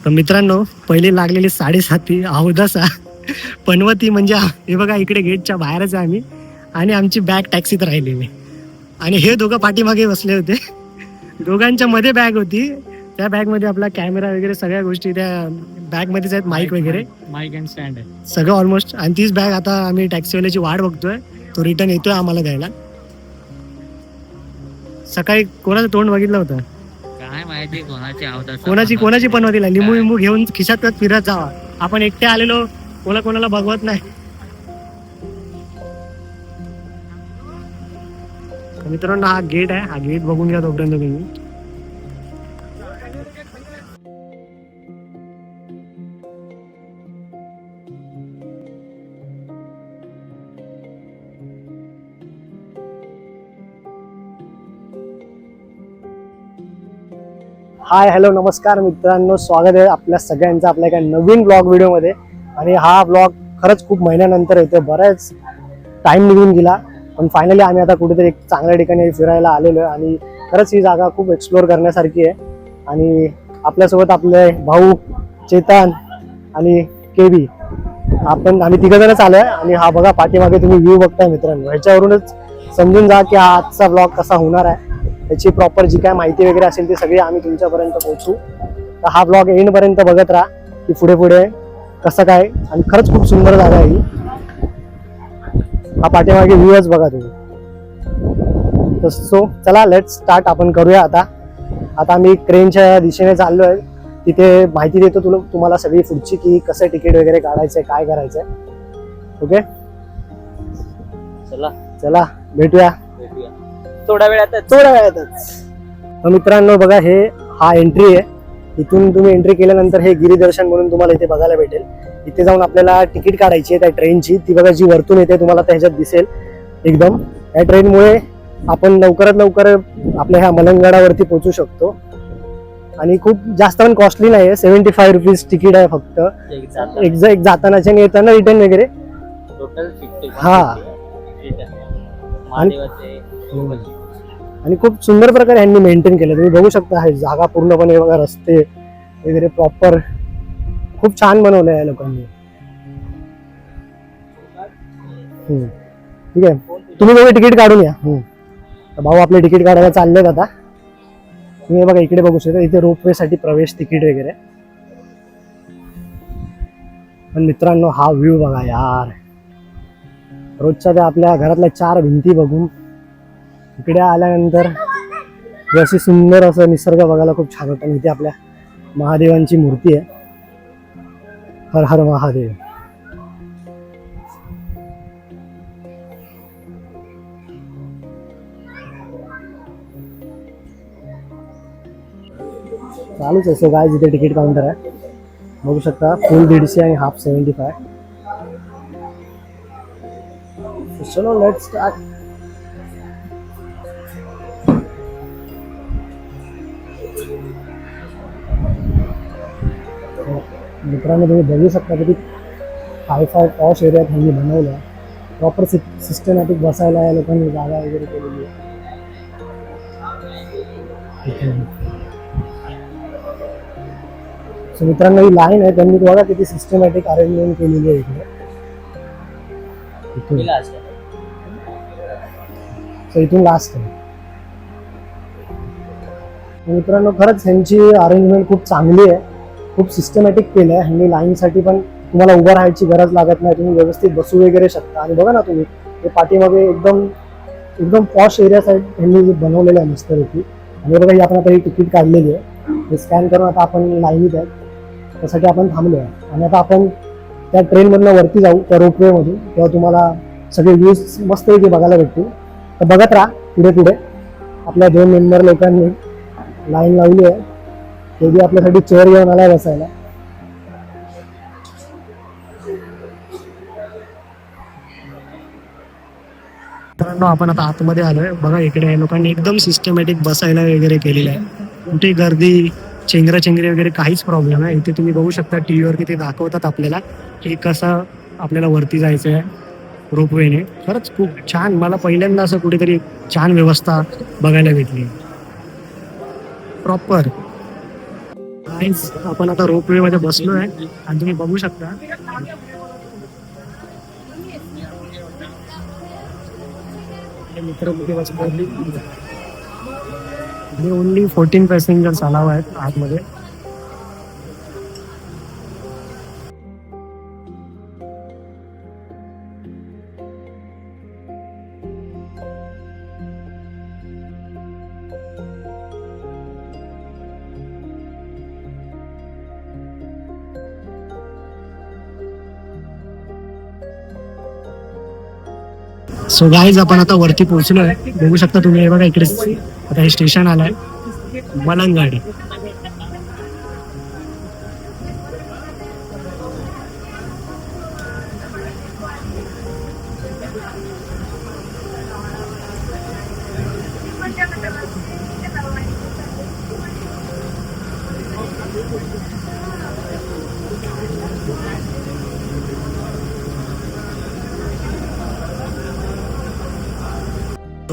तर मित्रांनो, पहिली लागलेली 7:30 अवदसा पनवती म्हणजे हे बघा इकडे गेटच्या बाहेरच आहे आम्ही. आणि आमची बॅग टॅक्सीत राहिलेली आणि हे दोघं पाठीमागे बसले होते. दोघांच्या मध्ये बॅग होती. त्या बॅग मध्ये आपला कॅमेरा वगैरे सगळ्या गोष्टी त्या बॅग मध्येच आहेत. माईक वगैरे, माईक अँड स्टँड आहे सगळं ऑलमोस्ट. आणि तीच बॅग आता आम्ही टॅक्सीवाल्याची वाट बघतोय. तो रिटर्न येतोय आम्हाला द्यायला. सकाळी कोणाचं तोंड बघितलं होतं? काय माहिती कोणाची पण होती. लिंबू लिंबू घेऊन खिशात फिरत जावा. आपण एकटे आलेलो, कोणाला बघवत नाही. मित्रांनो, हा गेट आहे. हा गेट बघून घ्या तोपर्यंत तुम्ही. हाय हॅलो नमस्कार मित्रांनो, स्वागत आहे आपल्या सगळ्यांचं आपल्या एका नवीन ब्लॉग व्हिडिओमध्ये. आणि हा ब्लॉग खरंच खूप महिन्यानंतर येतो. बराच टाइम निघून गेला, पण फायनली आम्ही आता कुठेतरी एक चांगल्या ठिकाणी फिरायला आलेलो आहे. आणि खरंच ही जागा खूप एक्सप्लोअर करण्यासारखी आहे. आणि आपल्यासोबत आपले भाऊ चेतन आणि केबी, आम्ही तिघजणच आलोय. आणि हा बघा पाठीमागे तुम्ही व्ह्यू बघताय मित्रांनो, ह्याच्यावरूनच समजून जा की हा आजचा ब्लॉग कसा होणार आहे. त्याची प्रॉपर जी काय माहिती वगैरे असेल ती सगळी आम्ही तुमच्यापर्यंत पोहोचू. तर हा ब्लॉग एंड पर्यंत बघत राहा की पुढे पुढे कसं काय. आणि खरंच खूप सुंदर जागा आहे ही. हा पाठीमागे व्ह्यूच बघा तुम्ही. तर सो चला लेट्स स्टार्ट. आपण करूया आता. आम्ही ट्रेनच्या दिशेने चाललोय. तिथे माहिती देतो तुम्हाला सगळी पुढची की कसं तिकीट वगैरे काढायचंय, काय करायचंय. ओके चला भेटूया थोड्या वेळातच. तर मित्रांनो बघा, हा एंट्री आहे. इथून तुम्ही एंट्री केल्यानंतर हे गिरीदर्शन म्हणून तुम्हाला इथे बघायला भेटेल. इथे जाऊन आपल्याला तिकीट काढायची आहे त्या ट्रेनची. ती बघा जी वरतून येते तुम्हाला त्याच्यात दिसेल एकदम. या ट्रेनमुळे आपण लवकरात लवकर आपल्या ह्या मलंगगडावरती पोहोचू शकतो. आणि खूप जास्त पण कॉस्टली नाही आहे. 75 रुपीज तिकीट आहे फक्त एक जातानाचे आणि येताना रिटर्न वगैरे. टोटल 50. हा आणि खूप सुंदर प्रकारे ह्यांनी मेंटेन केलं. तुम्ही बघू शकता हे जागा पूर्णपणे बघा, रस्ते वगैरे प्रॉपर खूप छान बनवलं आहे लोकांनी. ठीक आहे, तुम्ही बघा तिकीट काढून या. भाऊ आपले तिकीट काढायला चाललेत आता. तुम्ही बघा इकडे बघू शकता, इथे रोपवे साठी प्रवेश तिकीट वगैरे. पण मित्रांनो हा व्ह्यू बघा यार. रोजच्या त्या आपल्या घरातल्या 4 भिंती बघून इकडे आल्यानंतर जशी सुंदर असं निसर्ग बघायला खूप छान होतं. इथे आपल्या महादेवांची मूर्ती आहे. हर हर महादेव. चालूच असं काय, जिथे तिकीट काउंटर आहे बघू शकता. फुल 150 आणि हाफ 75. चलो लेट्स स्टार्ट. मित्रांनो तुम्ही बघू शकता किती हायफाय पॉश एरियात ह्यांनी बनवलं. प्रॉपर सिस्टमॅटिक बसायला या लोकांनी जागा वगैरे केलेली आहे. सो मित्रांनो ही लाईन आहे, त्यांनी बघा किती सिस्टमॅटिक अरेंजमेंट केलेली आहे इकडे. इथून लास्ट आहे. मित्रांनो खरंच ह्यांची अरेंजमेंट खूप चांगली आहे. खूप सिस्टमॅटिक केलं आहे ह्यांनी. लाईनसाठी पण तुम्हाला उभं राहायची गरज लागत नाही. तुम्ही व्यवस्थित बसू वगैरे शकता. आणि बघा ना तुम्ही हे पाठीमागे एकदम पॉश एरिया साईड ह्यांनी बनवलेलं आहे मस्तपैकी. आणि बघा ही आपण आता ही तिकीट काढलेली आहे. हे स्कॅन करून आता आपण लाईनीत आहे, त्यासाठी आपण थांबलो आहे. आणि आता आपण त्या ट्रेनमधनं वरती जाऊ, त्या रोपवेमधून. तेव्हा तुम्हाला सगळे व्ह्यूज मस्तपैकी बघायला भेटतील. तर बघत राहा पुढे पुढे. आपल्या 2 मेंबर लोकांनी लाईन लावली आहे. ते बी आपल्यासाठी चेअर घेऊन आलाय बसायला. मित्रांनो आपण आता आतमध्ये आलोय. बघा इकडे लोकांनी एकदम सिस्टमॅटिक बसायला वगैरे केलेलं आहे. कुठे गर्दी चेंगराचेंगरी वगैरे काहीच प्रॉब्लेम आहे. इथे तुम्ही बघू शकता टीव्ही वरती ते दाखवतात आपल्याला की कसं आपल्याला वरती जायचं आहे रोपवेने. खरंच खूप छान. मला पहिल्यांदा असं कुठेतरी छान व्यवस्था बघायला भेटली प्रॉपर. Guys, आपण आता रोपवे मध्ये बसलो आहे आणि तुम्ही बघू शकता मित्र ओनली 14 पॅसेंजर्स अलाव आहेत आतमध्ये. सो गाईज आपण आता वरती पोहोचलोय. बघू शकता तुम्ही, हे बघा इकडे आता हे स्टेशन आलंय मलंगाड.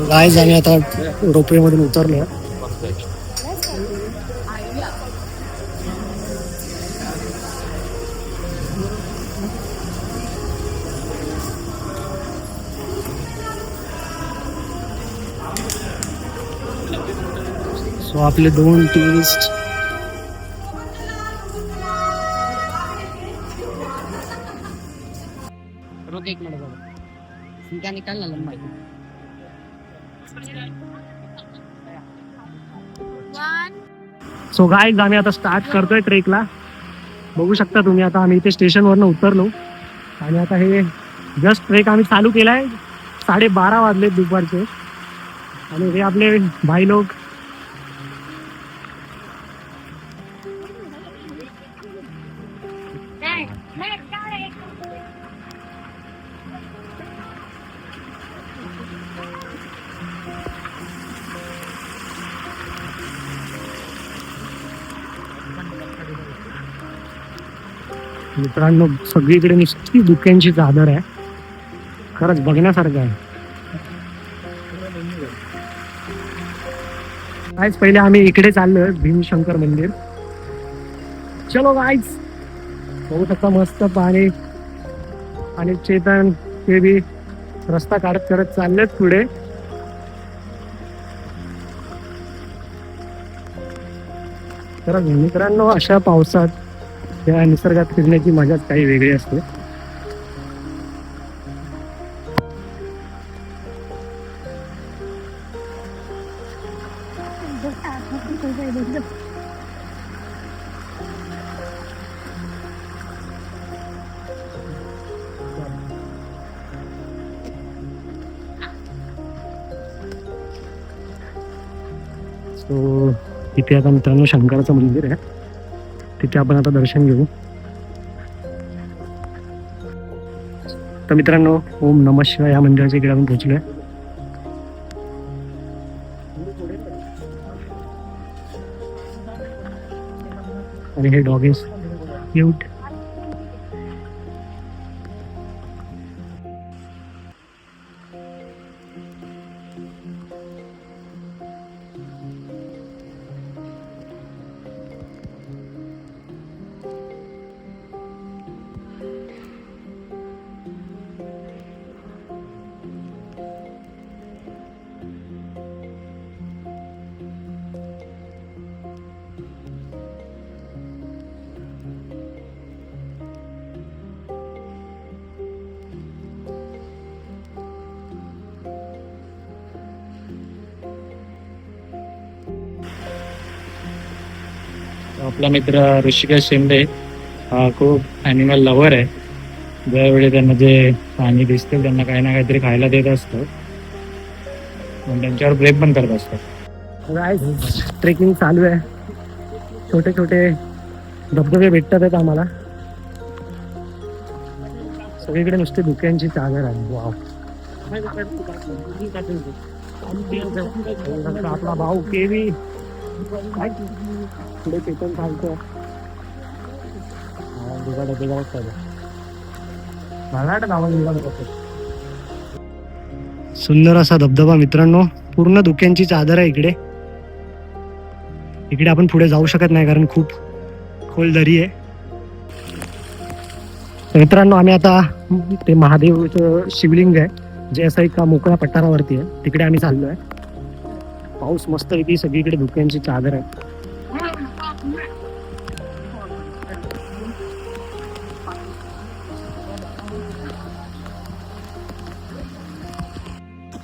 गाईज आणि आता रोपवे मधून उतरलो. सो आपले 2 टुरिस्ट रुक एक मिनट बाबा, इनका निकाल ना लंबाई. सो गाईज आम्ही आता स्टार्ट करतोय ट्रेकला. बघू शकता तुम्ही, आता आम्ही इथे स्टेशनवरनं उतरलो आणि आता हे जस्ट ट्रेक आम्ही चालू केलाय. 12:30 वाजले दुपारचे आणि हे आपले भाई लोक मित्रांनो, सगळीकडे नुसती धुक्यांची चादर आहे. खरंच बघण्यासारखं आहे. गाईज पहिले आम्ही इकडे चाललोय भीमशंकर मंदिर. चलो गाईज, बघू शकता मस्त पाणी आणि चेतन ते बी रस्ता काढत करत चाललेत पुढे. तर मित्रांनो, अशा पावसात त्या निसर्गात फिरण्याची मजाच काही वेगळी असते. सो इथे आता मित्रांनो शंकराचं मंदिर आहे, तिथे आपण आता दर्शन घेऊ. तर मित्रांनो, ओम नमः शिवाय या मंदिराच्या इकडे आपण पोहोचलोय. आणि हे डॉग इज क्यूट. आपला मित्र ऋषिकेश शिंदे हा खूप ॲनिमल लव्हर आहे. ज्यावेळी त्यांना जे प्राणी दिसतील त्यांना काही ना काहीतरी खायला देत असतो आणि त्यांच्यावर प्रेम पण करत असतो. ट्रेकिंग चालू आहे. छोटे छोटे धबधबे भेटतात आहेत आम्हाला. सगळीकडे नुसते धुक्यांची चादर आहे. वाव, आपला भाऊ केवी पुढे चेतन चालतो. सुंदर असा धबधबा मित्रांनो, पूर्ण धुक्यांची चादर आहे इकडे. इकडे आपण पुढे जाऊ शकत नाही कारण खूप खोल दरी आहे. तर मित्रांनो आम्ही आता ते महादेवचं शिवलिंग आहे जे असं एका मोकळ्या पठारावरती आहे तिकडे आम्ही चाललोय. पाऊस मस्त पैकी सगळीकडे धुक्यांची चादर आहे.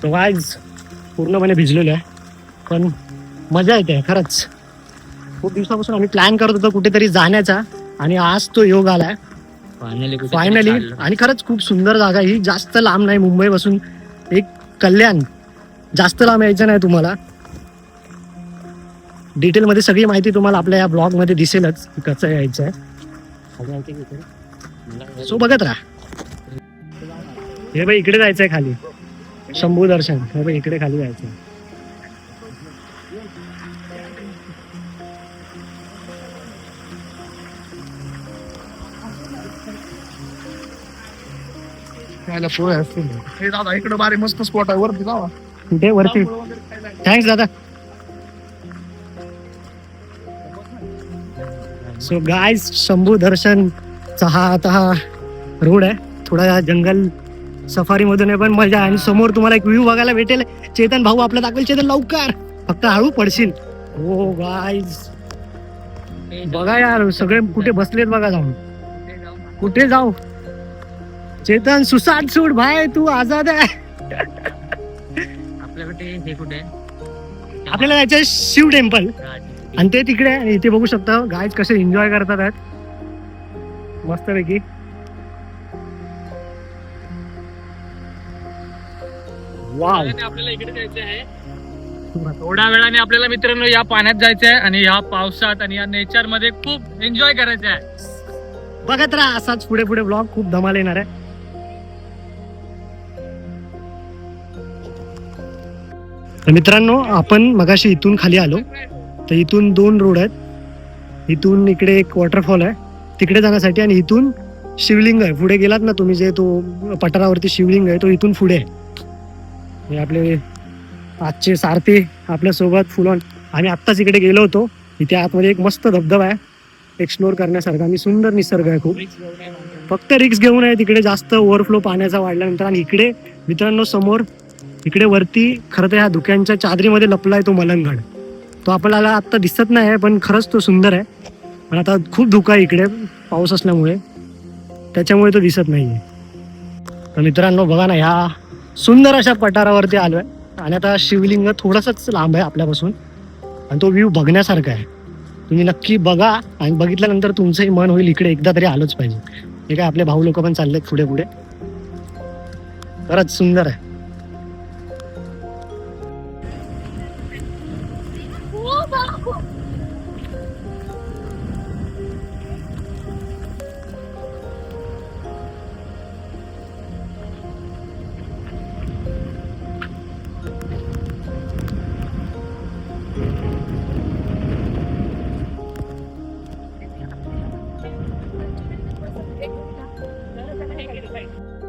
तो आज पूर्णपणे भिजलेलो आहे पण मजा येते खरंच. खूप दिवसापासून आम्ही प्लॅन करत होतो कुठेतरी जाण्याचा आणि आज तो योग आलाय फायनली. आणि खरंच खूप सुंदर जागा ही. जास्त लांब नाही मुंबई पासून एक कल्याण. जास्त लांब यायचं नाही तुम्हाला. डिटेल मध्ये सगळी माहिती तुम्हाला आपल्या या ब्लॉग मध्ये दिसेलच की कसं यायचं आहे. सो बघत राहा. हे बाई इकडे जायचंय खाली शंभू दर्शन. हे बाई इकडे खाली जायचंय. दादा इकडे बारी मस्त स्पॉट आहे वरती जावा. कुठे वरती. थँक्स दादा. सो गाईज शंभू दर्शनचा हा आता हा रोड आहे. थोडा जंगल सफारी मधून आहे पण मजा आहे. आणि समोर तुम्हाला एक व्ह्यू बघायला भेटेल. चेतन भाऊ आपला दाखवेल. चेतन लवकर फक्त हळू पडशील. हो गाईज बघा यार सगळे कुठे बसलेत बघा. जाऊन कुठे जाऊ. चेतन सुसाट सूट भाई तू आजाद आहे. आपल्याकडे हे कुठे आपल्याला जायचं शिव टेम्पल आणि ते तिकडे आहे. आणि इथे बघू शकता गाईज कसे एन्जॉय करतात आहेत मस्तपैकी. वाव. आपल्याला इकडे जायचं आहे. थोड्या वेळाने आपल्याला मित्रांनो या पाण्यात जायचं आहे आणि या पावसात आणि या नेचर मध्ये खूप एन्जॉय करायचं आहे. बघत राहा असाच पुढे पुढे ब्लॉग खूप धमाल येणार आहे. तर मित्रांनो आपण मगाशी इथून खाली आलो. तर इथून 2 रोड आहेत. इथून इकडे एक वॉटरफॉल आहे तिकडे जाण्यासाठी आणि इथून शिवलिंग आहे. पुढे गेलात ना तुम्ही जे तो पठारावरती शिवलिंग आहे तो इथून पुढे आहे. हे आपले आजचे सारथी आपल्यासोबत फुलॉन. आम्ही आत्ताच इकडे गेलो होतो. इथे आतमध्ये एक मस्त धबधबा आहे एक्सप्लोर करण्यासारखा आणि सुंदर निसर्ग आहे खूप. फक्त रिक्स घेऊ नये तिकडे जास्त ओव्हरफ्लो पाण्याचा वाढल्यानंतर. आणि इकडे मित्रांनो समोर इकडे वरती खरं तर ह्या धुक्यांच्या चादरीमध्ये लपलाय तो मलंगड. तो आपल्याला आत्ता दिसत नाही आहे पण खरंच तो सुंदर आहे. पण आता खूप धुका आहे इकडे पाऊस असल्यामुळे त्याच्यामुळे तो दिसत नाहीये. तर मित्रांनो बघा ना ह्या सुंदर अशा पठारावरती आलोय आणि आता शिवलिंग थोडंसंच लांब आहे आपल्यापासून आणि तो व्ह्यू बघण्यासारखा आहे. तुम्ही नक्की बघा आणि बघितल्यानंतर तुमचंही मन होईल इकडे एकदा तरी आलोच पाहिजे. हे काय आपले भाऊ लोक पण चाललेत पुढे पुढे. खरंच सुंदर आहे.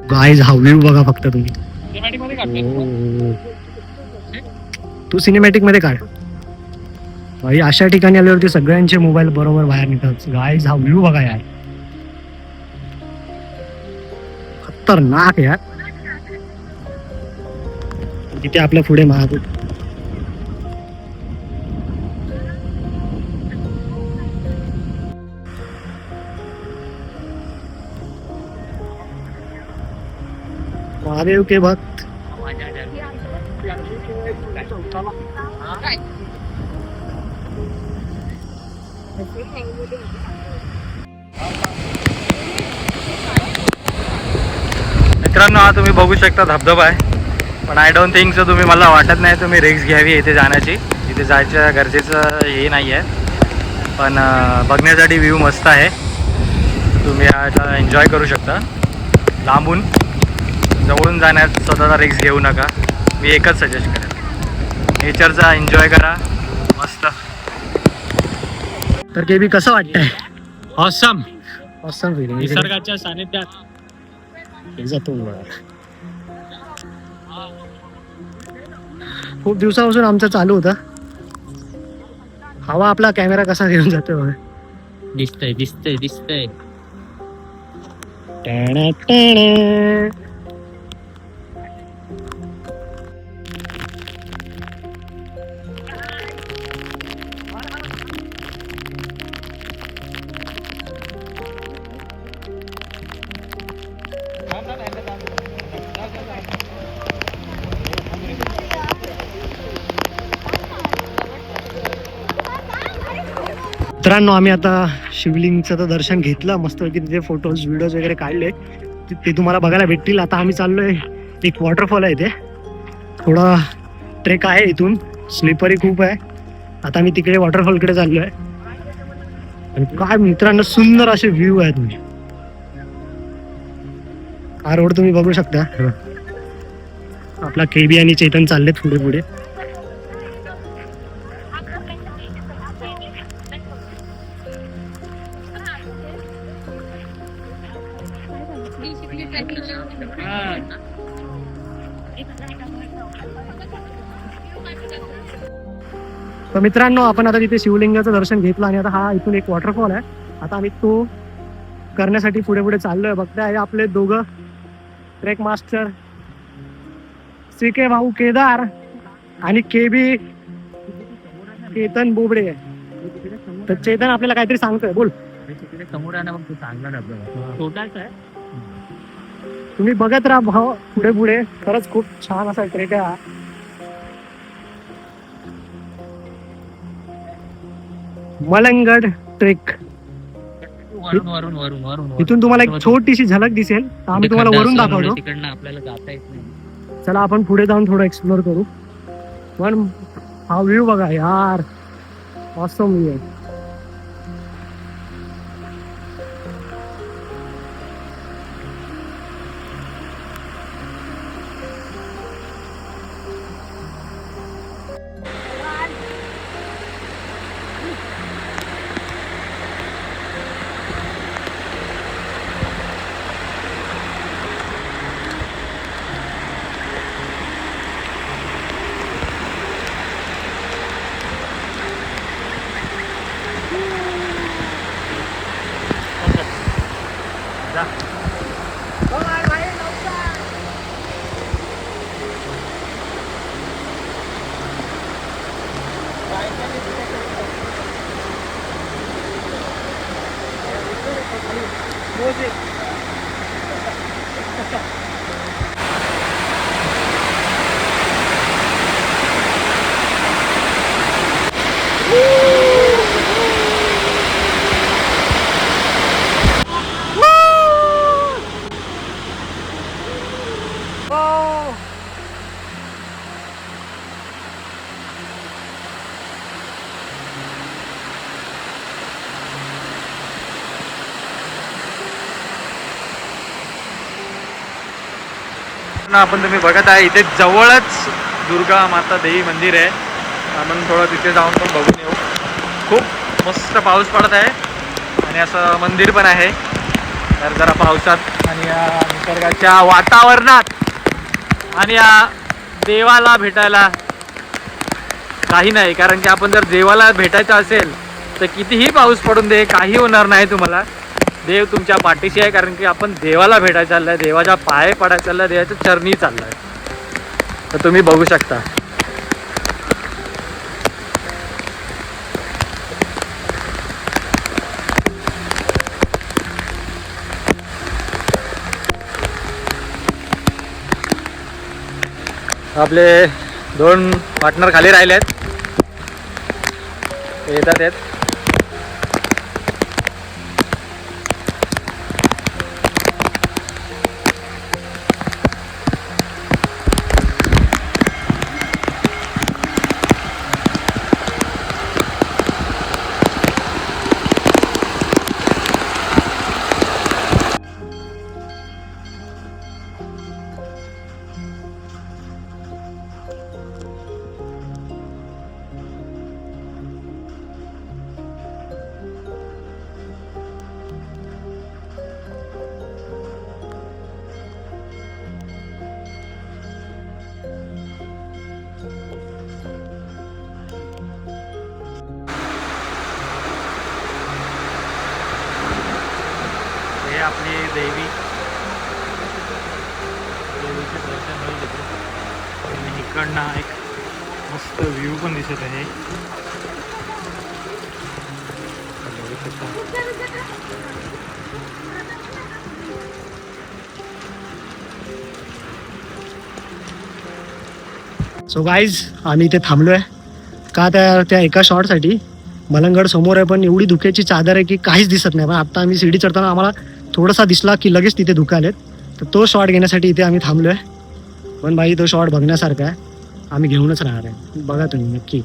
गाईज हा व्ह्यू बघा फक्त तुम्ही. तू सिनेमॅटिक मध्ये काढ भाई. अशा ठिकाणी आल्यावरती सगळ्यांचे मोबाईल बरोबर बाहेर निघतात. गाईज हा व्ह्यू बघा यार खतरनाक यार. इथे आपल्या पुढे महादेव. महादेव के भक्त. मित्रांनो हा तुम्ही बघू शकता धबधबा आहे पण आय डोंट थिंक सो तुम्ही मला वाटत नाही तुम्ही रिक्स घ्यावी इथे जाण्याची. इथे जायचं गरजेचं हे नाही आहे पण बघण्यासाठी व्ह्यू मस्त आहे. तुम्ही आता एन्जॉय करू शकता लांबून. जवळून जाण्यात स्वतःचा रिक्स घेऊ नका. मी एकच सजेस्ट करेन नेचरचा एन्जॉय करा मस्त. तर केबी कसं वाटतंय. Awesome awesome feeling. निसर्गाच्या सानिध्यात जातो. खूप दिवसापासून आमचं चालू होतं. हवा आपला कॅमेरा कसा घेऊन जातो. दिसतंय दिसतंय दिसतंय. टॅणा, टॅणा. मित्रांनो आम्ही आता शिवलिंगचं तर दर्शन घेतलं मस्तपैकी तिथे फोटोज व्हिडिओज वगैरे काढले ते तुम्हाला बघायला भेटतील. आता आम्ही चाललोय एक वॉटरफॉल आहे इथे थोडा ट्रेक आहे इथून स्लिपरी खूप आहे. आता आम्ही तिकडे वॉटरफॉलकडे चाललोय आणि काय मित्रांनो सुंदर असे व्ह्यू आहेत. तुम्ही हा रोड तुम्ही बघू शकता. आपला केबी आणि चेतन चाललेत पुढे पुढे. तर मित्रांनो आपण आता तिथे शिवलिंगाचं दर्शन घेतलं आणि आता हा इथून एक वॉटरफॉल आहे. आता आम्ही तो करण्यासाठी पुढे पुढे चाललोय. बघताय आपले दोघं ट्रेक मास्टर CK भाऊ केदार आणि केबी केतन बोबडे. तर चेतन आपल्याला काहीतरी सांगतोय बोल. तिकडे समोर आहे ना मग तो चांगला धबधबा छोटाच आहे. तुम्ही बघत राहा भाऊ पुढे पुढे. खरंच खूप छान असा ट्रेक आहे हा. मलंगड ट्रेक. वरून वरून वरून वरून इथून तुम्हाला एक छोटीशी झलक दिसेल तर आम्ही तुम्हाला वरून दाखवतो. तिकडनं आपल्याला जाता येत नाही. चला आपण पुढे जाऊन थोडं एक्सप्लोर करू. पण हा व्ह्यू बघा यार ऑसम व्ह्यू आहे. आपण तुम्ही बघत आहे इथे जवळच दुर्गा माता देवी मंदिर आहे. आपण थोडं तिथे जाऊन पण बघून येऊ. खूप मस्त पाऊस पडत आहे आणि असं मंदिर पण आहे. तर जरा पावसात आणि या निसर्गाच्या वातावरणात आणि या देवाला भेटायला काही नाही. कारण की आपण जर देवाला भेटायचं असेल तर कितीही पाऊस पडून दे काही होणार नाही तुम्हाला. देव तुमच्या पाठीशी आहे. कारण की आपण देवाला भेटायला चाललाय, देवाच्या पाय पडायला चाललाय, देवाच्या चरणी चाललाय. तर तुम्ही बघू शकता. आपले 2 पार्टनर खाली राहिले आहेत. येतात आहेत. आपली देवीचे दर्शन होईल तिथे. आणि इकडनं एक मस्त व्ह्यू पण दिसत आहे. बघू शकता. सो गाईज आम्ही इथे थांबलोय का त्या एका शॉटसाठी. मलंगड समोर आहे पण एवढी धुक्याची चादर आहे की काहीच दिसत नाही. पण आता आम्ही सीडी चढताना आम्हाला थोडासा दिसला की लगेच तिथे धुके आलेत. तर तो शॉट घेण्यासाठी इथे आम्ही थांबलोय. पण बाई तो शॉट बघण्यासारखा आहे. आम्ही घेऊनच राहणार आहे. बघा तुम्ही नक्की.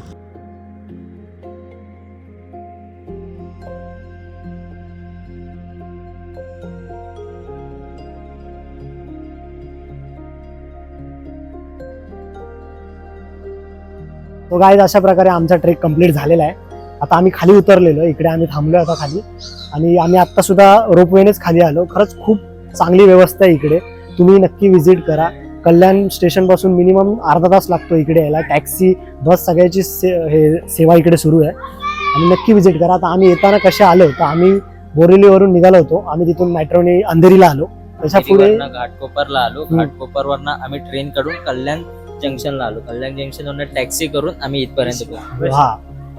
तो गाईज अशा प्रकारे आमचा ट्रेक कम्प्लीट झालेला आहे. आता आम्ही खाली उतरलेलो. इकडे आम्ही थांबलो आता खाली. आणि आम्ही आत्ता सुद्धा रोपवेनेच खाली आलो. खरंच खूप चांगली व्यवस्था आहे इकडे. तुम्ही नक्की व्हिजिट करा. कल्याण स्टेशन पासून मिनिमम अर्धा तास लागतो इकडे यायला. टॅक्सी बस सगळ्याची सेवा इकडे सुरू आहे. आणि नक्की व्हिजिट करा. आता आम्ही येताना कसे आलो तर आम्ही बोरिवलीवरून निघालो होतो. आम्ही तिथून मेट्रोने अंधेरीला आलो. त्याच्या पुढे घाटकोपरला आलो. घाटकोपरवरनं आम्ही ट्रेन कडून कल्याण जंक्शनला आलो. कल्याण जंक्शनवरून टॅक्सी करून आम्ही इथपर्यंत पोहोचलो. हा.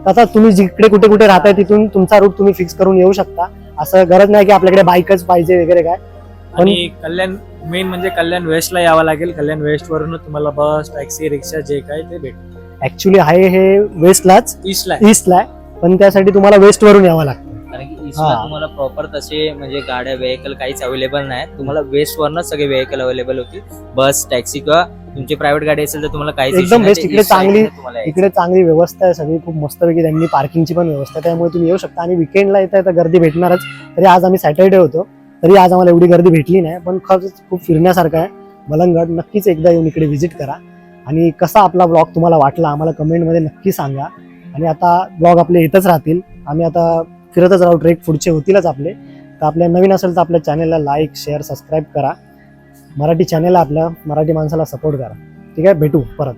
आता तुम्ही जिकडे कुठे कुठे राहताय तिथून तुमचा रूट तुम्ही फिक्स करून येऊ शकता. असं गरज नाही की आपल्याकडे बाईकच पाहिजे वगैरे काय. आणि कल्याण मेन म्हणजे कल्याण वेस्टला यावं लागेल. कल्याण वेस्ट वरून तुम्हाला बस टॅक्सी रिक्षा जे काय ते भेटेल. ऍक्च्युली आहे हे वेस्टलाच ईस्टला ईस्टला आहे. पण त्यासाठी तुम्हाला वेस्ट वरून यावं लागतं. कारण की ईस्टला तुम्हाला प्रॉपर तसे म्हणजे गाड्या व्हेकल काहीच अवेलेबल नाही. तुम्हाला वेस्ट वरनच सगळे व्हेकल अवेलेबल होतील. बस टॅक्सी किंवा तुमची प्रायव्हेट गाडी असेल तर तुम्हाला काहीच एकदम बेस्ट. इकडे चांगली व्यवस्था आहे सगळी. खूप मस्तपैकी त्यांनी पार्किंगची पण व्यवस्था आहे. त्यामुळे तुम्ही येऊ शकता. आणि विकेंडला येत आहे तर गर्दी भेटणारच. तरी आज आम्ही सॅटर्डे होतो तरी आज आम्हाला एवढी गर्दी भेटली नाही. पण खरंच खूप फिरण्यासारखं आहे मलंगड. नक्कीच एकदा येऊन इकडे व्हिजिट करा. आणि कसा आपला ब्लॉग तुम्हाला वाटला आम्हाला कमेंटमध्ये नक्की सांगा. आणि आता ब्लॉग आपले येतच राहतील. आम्ही आता फिरतच राहू. ट्रेक पुढचे होतीलच आपले. तर आपल्या नवीन असेल तर आपल्या चॅनलला लाईक शेअर सबस्क्राईब करा. मराठी चॅनल आपल्या मराठी माणसाला सपोर्ट करा. ठीक आहे. भेटू परत.